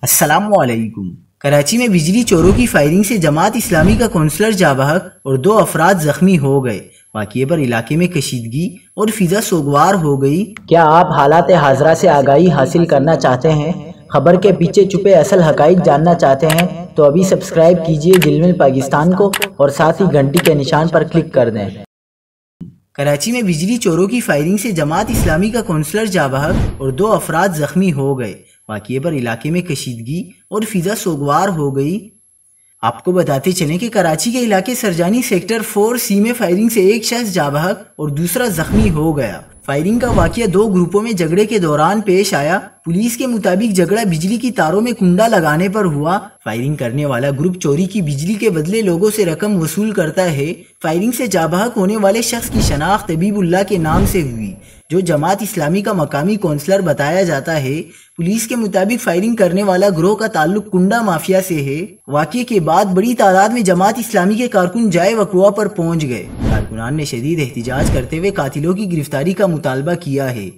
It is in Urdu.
السلام علیکم۔ کراچی میں بجلی چوروں کی فائرنگ سے جماعت اسلامی کا کونسلر جاں بحق اور 2 افراد زخمی ہو گئے۔ واقعے پر علاقے میں کشیدگی اور فضا سوگوار ہو گئی۔ کیا آپ حالات حاضرہ سے آگاہی حاصل کرنا چاہتے ہیں؟ خبر کے پیچھے چھپے اصل حقائق جاننا چاہتے ہیں تو ابھی سبسکرائب کیجئے دل مل پاکستان کو اور ساتھ ہی گھنٹی کے نشان پر کلک کر دیں۔ کراچی میں بجلی چوروں کی فائرنگ سے جماعت اسلامی کا کونسلر جاں بحق اور 2 افراد زخمی ہو گئے۔ واقعے پر علاقے میں کشیدگی اور فضا سوگوار ہو گئی۔ آپ کو بتاتے چلیں کہ کراچی کے علاقے سرجانی سیکٹر 4C میں فائرنگ سے ایک شخص جاں بحق اور دوسرا زخمی ہو گیا۔ فائرنگ کا واقعہ 2 گروپوں میں جھگڑے کے دوران پیش آیا۔ پولیس کے مطابق جھگڑا بجلی کی تاروں میں کنڈا لگانے پر ہوا۔ فائرنگ کرنے والا گروپ چوری کی بجلی کے بدلے لوگوں سے رقم وصول کرتا ہے۔ فائرنگ سے جاں بحق ہونے والے شخص کی شناخت حبیب اللہ کے نام سے ہوئی، جو جماعت اسلامی کا مقامی کونسلر بتایا جاتا ہے۔ پولیس کے مطابق فائرنگ کرنے والا گروہ کا تعلق کنڈا مافیا سے ہے۔ واقعے کے بعد بڑی تعداد میں جماعت اسلامی کے کارکن جائے وقوع پر پہنچ گئے۔ کارکنان نے شدید احتجاج کرتے ہوئے قاتلوں کی گرفتاری کا مطالبہ کیا ہے۔